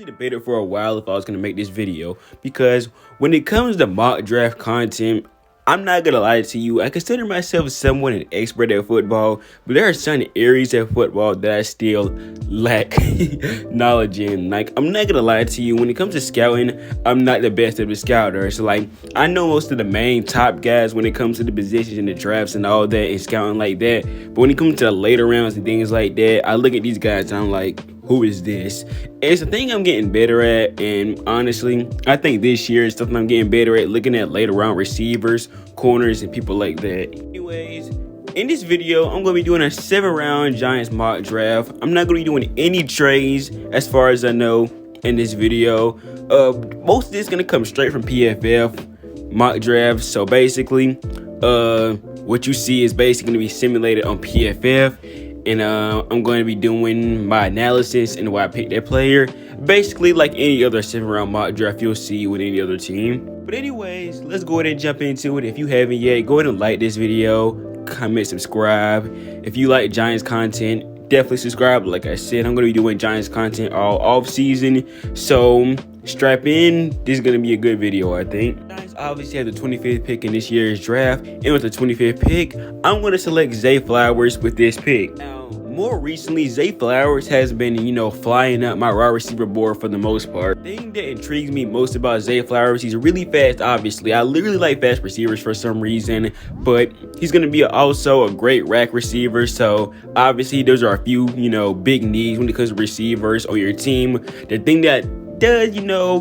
Debated for a while if I was going to make this video, because when it comes to mock draft content, I'm not gonna lie to you, I consider myself somewhat an expert at football, but there are certain areas of football that I still lack knowledge in. Like, I'm not gonna lie to you, when it comes to scouting, I'm not the best of the scouters. So like, I know most of the main top guys when it comes to the positions in the drafts and all that and scouting like that, but when it comes to the later rounds and things like that, I look at these guys and I'm like, who is this? It's a thing I'm getting better at, and honestly, I think this year is something I'm getting better at, looking at later round receivers, corners, and people like that. Anyways, in this video, I'm going to be doing a 7-round Giants mock draft. I'm not going to be doing any trades as far as I know in this video. Most of this is going to come straight from PFF mock drafts. So basically, what you see is basically going to be simulated on PFF. And I'm going to be doing my analysis and why I picked that player. Basically like any other 7-round mock draft you'll see with any other team. But anyways, let's go ahead and jump into it. If you haven't yet, go ahead and like this video, comment, subscribe. If you like Giants content, definitely subscribe. Like I said, I'm going to be doing Giants content all off season. So strap in. This is going to be a good video, I think. Giants obviously have the 25th pick in this year's draft. And with the 25th pick, I'm going to select Zay Flowers with this pick. More recently, Zay Flowers has been, flying up my wide receiver board for the most part. The thing that intrigues me most about Zay Flowers, he's really fast, obviously. I literally like fast receivers for some reason, but he's going to be also a great rack receiver. So obviously, those are a few, big needs when it comes to receivers on your team. The thing that does,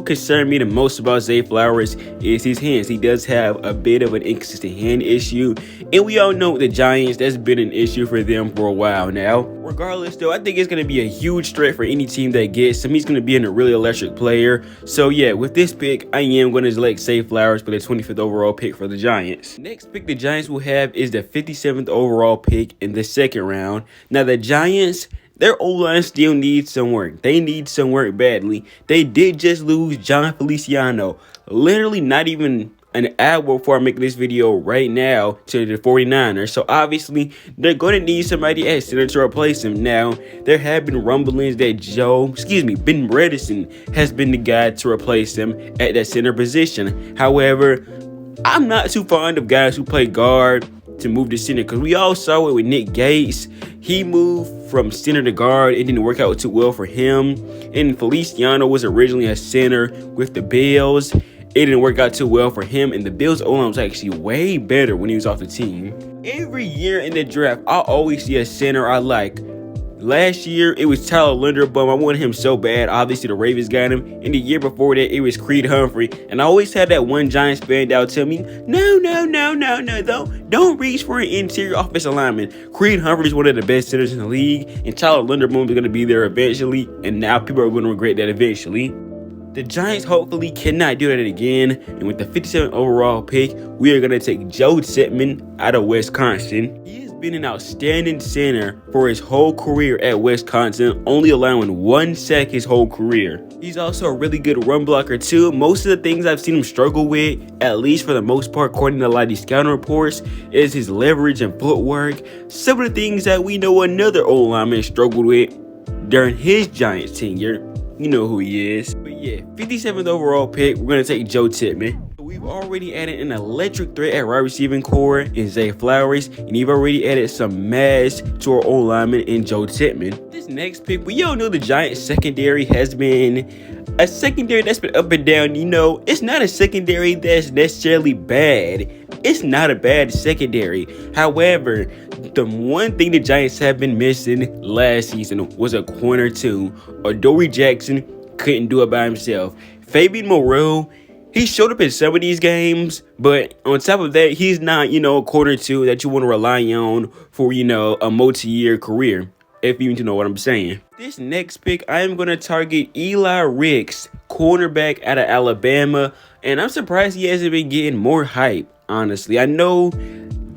concern me the most about Zay Flowers is his hands. He does have a bit of an inconsistent hand issue, and we all know with the Giants, that's been an issue for them for a while now. Regardless, though, I think it's going to be a huge threat for any team that gets him. He's going to be a really electric player. So yeah, with this pick, I am going to select Zay Flowers for the 25th overall pick for the Giants. Next pick the Giants will have is the 57th overall pick in the 2nd round. Now the Giants, their O-line still needs some work. They need some work badly. They did just lose John Feliciano. Literally not even an hour before I make this video right now to the 49ers. So obviously, they're going to need somebody at center to replace him. Now, there have been rumblings that Ben Bredesen has been the guy to replace him at that center position. However, I'm not too fond of guys who play guard to move to center, because we all saw it with Nick Gates. He moved from center to guard. It didn't work out too well for him. And Feliciano was originally a center with the Bills. It didn't work out too well for him, and the Bills' O-line was actually way better when he was off the team. Every year in the draft, I always see a center I like. Last year, it was Tyler Linderbaum. I wanted him so bad. Obviously, the Ravens got him. And the year before that, it was Creed Humphrey. And I always had that one Giants fan that would tell me, no, don't reach for an interior offensive lineman. Creed Humphrey is one of the best centers in the league, and Tyler Linderbaum is going to be there eventually, and now people are going to regret that eventually. The Giants hopefully cannot do that again, and with the 57th overall pick, we are going to take Joe Tippmann out of Wisconsin. He has been an outstanding center for his whole career at Wisconsin, only allowing 1 sack his whole career. He's also a really good run blocker too. Most of the things I've seen him struggle with, at least for the most part, according to a lot of these scouting reports, is his leverage and footwork. Some of the things that we know another old lineman struggled with during his Giants tenure. You know who he is. But yeah, 57th overall pick, we're going to take Joe Tippmann. We've already added an electric threat at wide receiving core in Zay Flowers, and you've already added some mass to our old lineman in Joe Tippmann. This next pick, we all know the Giants secondary has been a secondary that's been up and down. It's not a secondary that's necessarily bad. It's not a bad secondary. However, the one thing the Giants have been missing last season was a corner too. Adoree Jackson couldn't do it by himself. Fabian Moreau, he showed up in some of these games, but on top of that, he's not, a corner two that you want to rely on for, a multi-year career, if you know what I'm saying. This next pick, I am going to target Eli Ricks, cornerback out of Alabama, and I'm surprised he hasn't been getting more hype, honestly. I know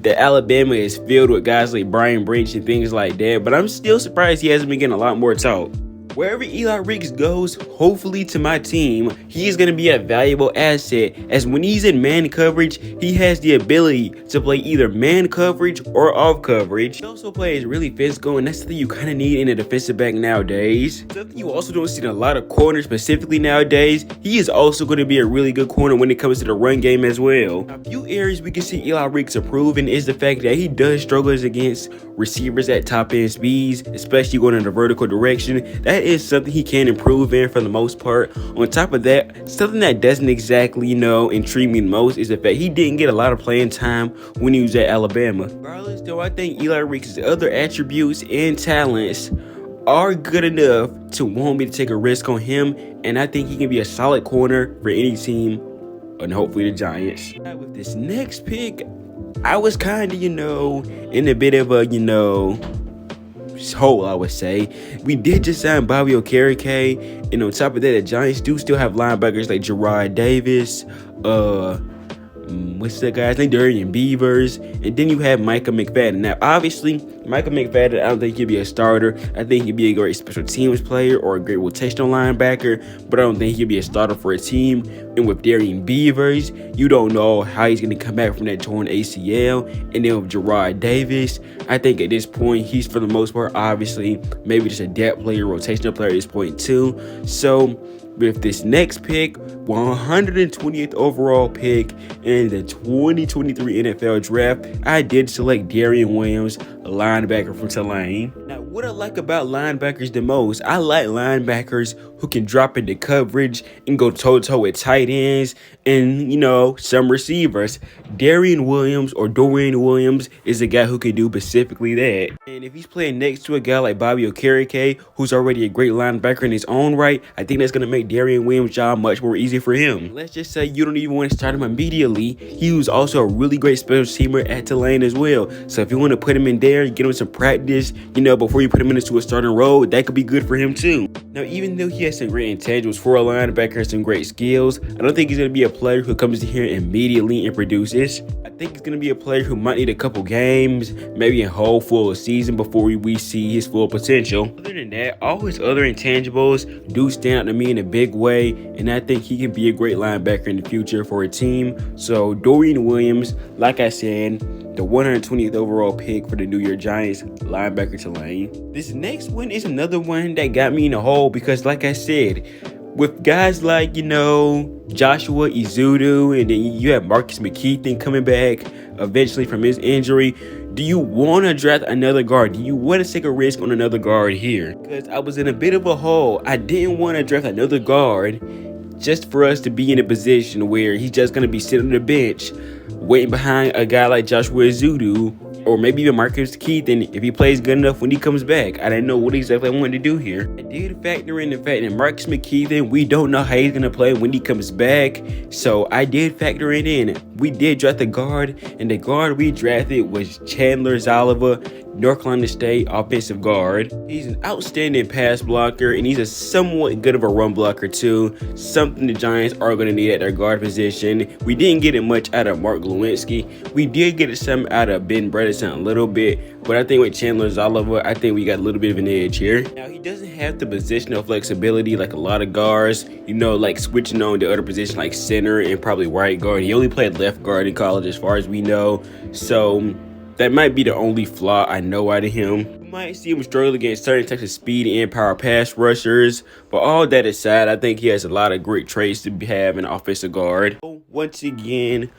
that Alabama is filled with guys like Brian Branch and things like that, but I'm still surprised he hasn't been getting a lot more talk. Wherever Eli Ricks goes, hopefully to my team, he is going to be a valuable asset, as when he's in man coverage, he has the ability to play either man coverage or off coverage. He also plays really physical, and that's something you kind of need in a defensive back nowadays. Something you also don't see in a lot of corners specifically nowadays. He is also going to be a really good corner when it comes to the run game as well. A few areas we can see Eli Ricks improving is the fact that he does struggle against receivers at top end speeds, especially going in the vertical direction. That is something he can improve in for the most part. On top of that, something that doesn't exactly, intrigue me the most is the fact he didn't get a lot of playing time when he was at Alabama. Regardless, though, I think Eli Ricks' other attributes and talents are good enough to want me to take a risk on him, and I think he can be a solid corner for any team, and hopefully the Giants. With this next pick, I was kind of, in a bit of a, hole, I would say. We did just sign Bobby Okereke, and on top of that, the Giants do still have linebackers like Gerard Davis, what's that guy's name? Darren Beavers, and then you have Micah McFadden. Now, obviously, Micah McFadden, I don't think he'd be a starter. I think he'd be a great special teams player or a great rotational linebacker, but I don't think he'd be a starter for a team. And with Darren Beavers, you don't know how he's going to come back from that torn ACL. And then with Gerard Davis, I think at this point, he's for the most part, obviously, maybe just a depth player, rotational player at this point too. So, with this next pick, 120th overall pick in the 2023 NFL Draft, I did select Darren Williams, a linebacker from Tulane. Now, what I like about linebackers the most, I like linebackers who can drop into coverage and go toe-to-toe with tight ends and, some receivers. Dorian Williams is a guy who can do specifically that. And if he's playing next to a guy like Bobby Okereke, who's already a great linebacker in his own right, I think that's going to make Darren Williams' job much more easy for him. Let's just say you don't even want to start him immediately. He was also a really great special teamer at Tulane as well. So if you want to put him in there, get him some practice, before you put him into a starting role, that could be good for him too. Now, even though he has some great intangibles for a linebacker, some great skills, I don't think he's going to be a player who comes in here immediately and produces. I think he's going to be a player who might need a couple games, maybe a whole full season before we see his full potential. Other than that, all his other intangibles do stand out to me in a big way, and I think he can be a great linebacker in the future for a team. So Dorian Williams, like I said, the 120th overall pick for the New York Giants, linebacker Tulane. This next one is another one that got me in a hole because, like I said, with guys like, Joshua Ezeudu, and then you have Marcus McKeithen coming back eventually from his injury, do you want to draft another guard? Do you want to take a risk on another guard here? Because I was in a bit of a hole. I didn't want to draft another guard just for us to be in a position where he's just going to be sitting on the bench waiting behind a guy like Joshua Ezeudu, or maybe even Marcus Keithen if he plays good enough when he comes back. I didn't know what exactly I wanted to do here. I did factor in the fact that Marcus McKeithen, we don't know how he's going to play when he comes back, so I did factor it in. We did draft a guard, and the guard we drafted was Chandler Zalava, North Carolina State offensive guard. He's an outstanding pass blocker, and he's a somewhat good of a run blocker too, something the Giants are going to need at their guard position. We didn't get it much out of Mark Lewinsky. We did get it some out of Ben Bredesen a little bit, but I think with Chandler Zalava, I think we got a little bit of an edge here. Now, he doesn't have the positional flexibility like a lot of guards, like switching on to other positions like center and probably right guard. He only played left guard in college as far as we know, so that might be the only flaw I know out of him. You might see him struggle against certain types of speed and power pass rushers, but all that aside, I think he has a lot of great traits to have an offensive guard. Once again,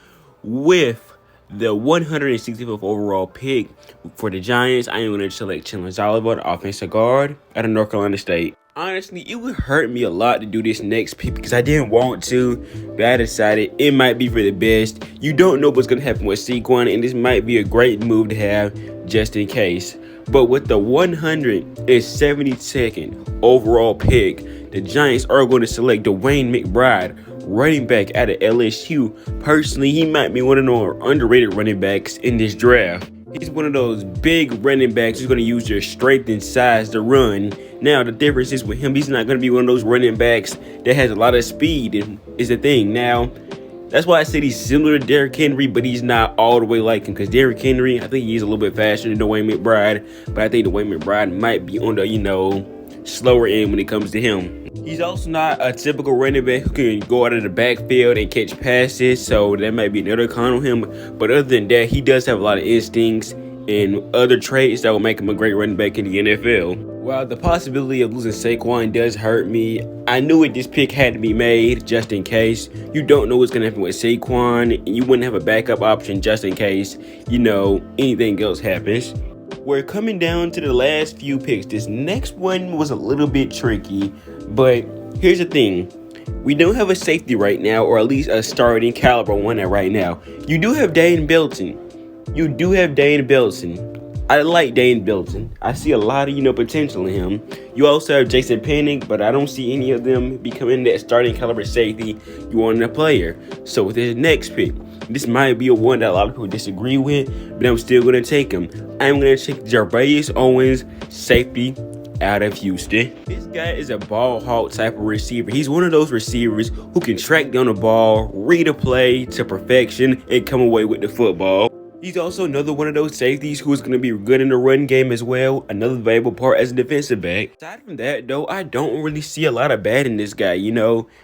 with the 165th overall pick for the Giants, I am going to select Chandler Zalava, an offensive guard out of North Carolina State. Honestly, it would hurt me a lot to do this next pick because I didn't want to, but I decided it might be for the best. You don't know what's going to happen with Saquon, and this might be a great move to have just in case. But with the 172nd overall pick, the Giants are going to select Dwayne McBride, running back out of LSU. Personally, he might be one of the more underrated running backs in this draft. He's one of those big running backs who's going to use their strength and size to run. Now, the difference is with him, he's not going to be one of those running backs that has a lot of speed, is the thing. Now, that's why I said he's similar to Derrick Henry, but he's not all the way like him, because Derrick Henry, I think he's a little bit faster than Dwayne McBride, but I think Dwayne McBride might be on the, slower end when it comes to him. He's also not a typical running back who can go out of the backfield and catch passes, so that might be another con on him. But other than that, he does have a lot of instincts and other traits that will make him a great running back in the NFL. While the possibility of losing Saquon does hurt me, I knew this pick had to be made just in case. You don't know what's going to happen with Saquon, and you wouldn't have a backup option just in case, anything else happens. We're coming down to the last few picks. This next one was a little bit tricky, but here's the thing. We don't have a safety right now, or at least a starting caliber one right now. You do have Dane Belton. I like Dane Belton. I see a lot of, potential in him. You also have Jason Penning, but I don't see any of them becoming that starting caliber safety you want in a player. So with this next pick, this might be a one that a lot of people disagree with, but I'm still going to take him. I'm going to take Jarvis Owens, safety out of Houston. This guy is a ball hawk type of receiver. He's one of those receivers who can track down the ball, read a play to perfection, and come away with the football. He's also another one of those safeties who's going to be good in the run game as well. Another valuable part as a defensive back. Aside from that, though, I don't really see a lot of bad in this guy,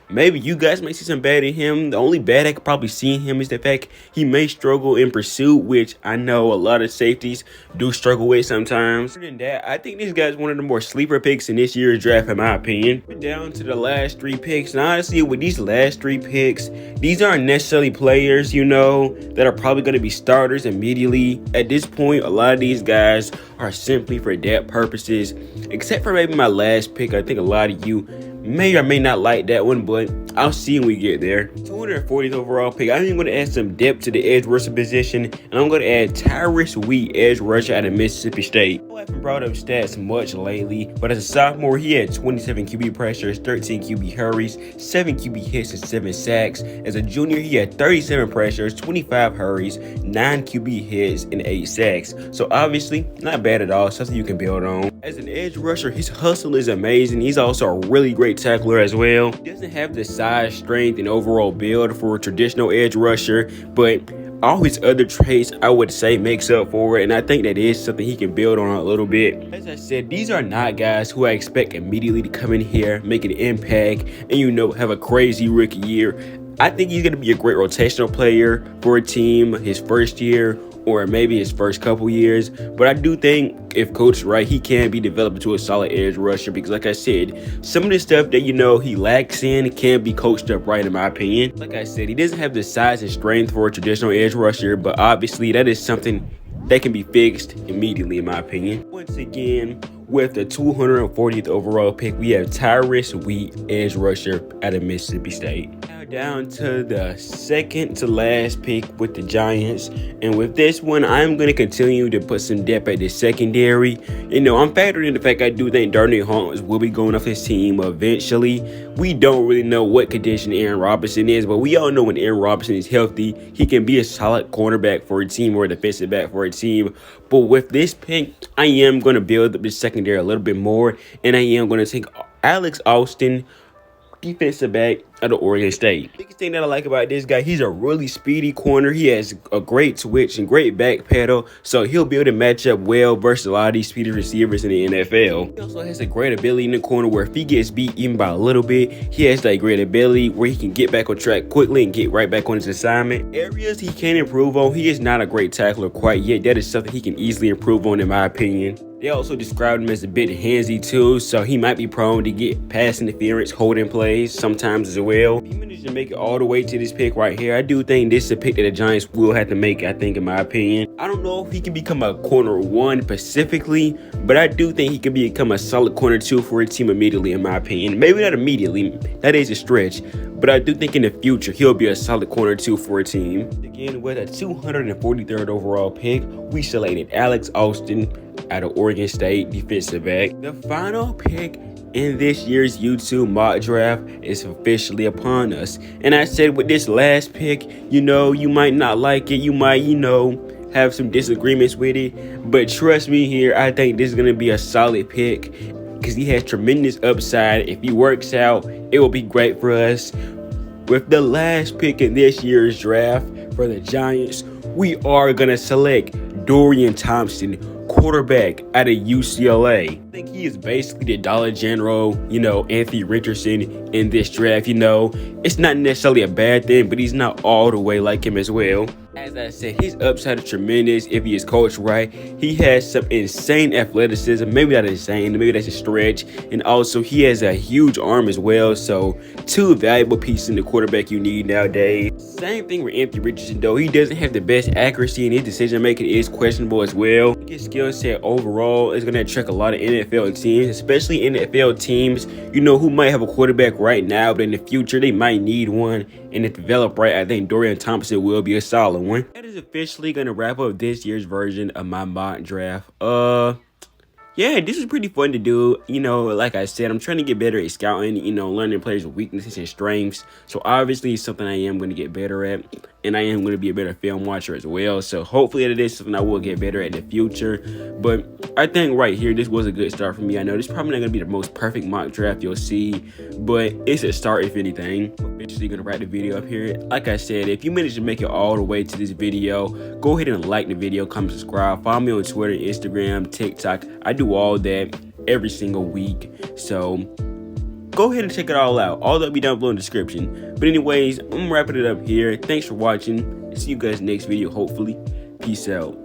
Maybe you guys may see some bad in him. The only bad I could probably see in him is the fact he may struggle in pursuit, which I know a lot of safeties do struggle with sometimes. Other than that, I think this guy's one of the more sleeper picks in this year's draft, in my opinion. We're down to the last three picks. And honestly, with these last three picks, these aren't necessarily players, that are probably going to be starters immediately. At this point, a lot of these guys are simply for depth purposes, except for maybe my last pick. I think a lot of you may or may not like that one, but I'll see when we get there. 240th overall pick. I'm even going to add some depth to the edge rusher position, and I'm going to add Tyrus Wheat, edge rusher out of Mississippi State. I haven't brought up stats much lately, but as a sophomore, he had 27 QB pressures, 13 QB hurries, 7 QB hits, and 7 sacks. As a junior, he had 37 pressures, 25 hurries, 9 QB hits, and 8 sacks. So obviously, not bad at all. Something you can build on. As an edge rusher, his hustle is amazing. He's also a really great tackler as well. He doesn't have the size, strength, and overall build for a traditional edge rusher, but all his other traits, I would say, makes up for it, and I think that is something he can build on a little bit. As I said, these are not guys who I expect immediately to come in here, make an impact, and have a crazy rookie year. I think he's going to be a great rotational player for a team his first year, or maybe his first couple years. But I do think if coached right, he can be developed into a solid edge rusher, because like I said, some of the stuff that he lacks in can be coached up right, in my opinion. Like I said, he doesn't have the size and strength for a traditional edge rusher, but obviously that is something that can be fixed immediately, in my opinion. Once again, with the 240th overall pick, we have Tyrus Wheat, edge rusher out of Mississippi State. Now down to the second to last pick with the Giants, and with this one, I'm going to continue to put some depth at the secondary. I'm factoring in the fact I do think Darren Hawkins will be going off his team eventually. We don't really know what condition Aaron Robinson is, but we all know when Aaron Robinson is healthy, he can be a solid cornerback for a team or a defensive back for a team. But with this pick, I am going to build up the secondary a little bit more, and I am going to take Alex Austin, defensive back out of Oregon State. The biggest thing that I like about this guy, he's a really speedy corner. He has a great switch and great back pedal, so he'll be able to match up well versus a lot of these speedy receivers in the NFL. He also has a great ability in the corner where if he gets beat even by a little bit, he has that great ability where he can get back on track quickly and get right back on his assignment. Areas he can improve on, he is not a great tackler quite yet. That is something he can easily improve on, in my opinion. They also described him as a bit handsy too, so he might be prone to get pass interference, holding plays sometimes as well. If he managed to make it all the way to this pick right here, I do think this is a pick that the Giants will have to make, I think, in my opinion. I don't know if he can become a corner one specifically, but I do think he can become a solid corner two for a team immediately, in my opinion. Maybe not immediately, that is a stretch, but I do think in the future he'll be a solid corner two for a team. Again, with a 243rd overall pick, we selected Alex Austin out of Oregon State, defensive back. The final pick in this year's YouTube mock draft is officially upon us. And I said with this last pick, you might not like it. You might, have some disagreements with it. But trust me here, I think this is going to be a solid pick because he has tremendous upside. If he works out, it will be great for us. With the last pick in this year's draft for the Giants, we are going to select Dorian Thompson, quarterback out of UCLA. I think he is basically the Dollar General, Anthony Richardson in this draft. It's not necessarily a bad thing, but he's not all the way like him as well. As I said, his upside is tremendous if he is coached right. He has some insane athleticism, maybe not insane, maybe that's a stretch, and also he has a huge arm as well, so two valuable pieces in the quarterback you need nowadays. Same thing with Anthony Richardson though, he doesn't have the best accuracy and his decision making is questionable as well. His skill set overall is going to attract a lot of NFL teams, especially NFL teams, who might have a quarterback right now, but in the future they might need one, and if developed right, I think Dorian Thompson will be a solid one. That is officially going to wrap up this year's version of my mock draft. Yeah, this was pretty fun to do. Like I said, I'm trying to get better at scouting, learning players' weaknesses and strengths. So obviously it's something I am going to get better at, and I am going to be a better film watcher as well. So hopefully it is something I will get better at in the future. But I think right here, this was a good start for me. I know this is probably not going to be the most perfect mock draft you'll see, but it's a start if anything. I'm officially going to wrap the video up here. Like I said, if you managed to make it all the way to this video, go ahead and like the video, comment, subscribe, follow me on Twitter, Instagram, TikTok. I do all that every single week, so go ahead and check it all out. All that'll be down below in the description. But anyways, I'm wrapping it up here. Thanks for watching. See you guys next video, hopefully. Peace out.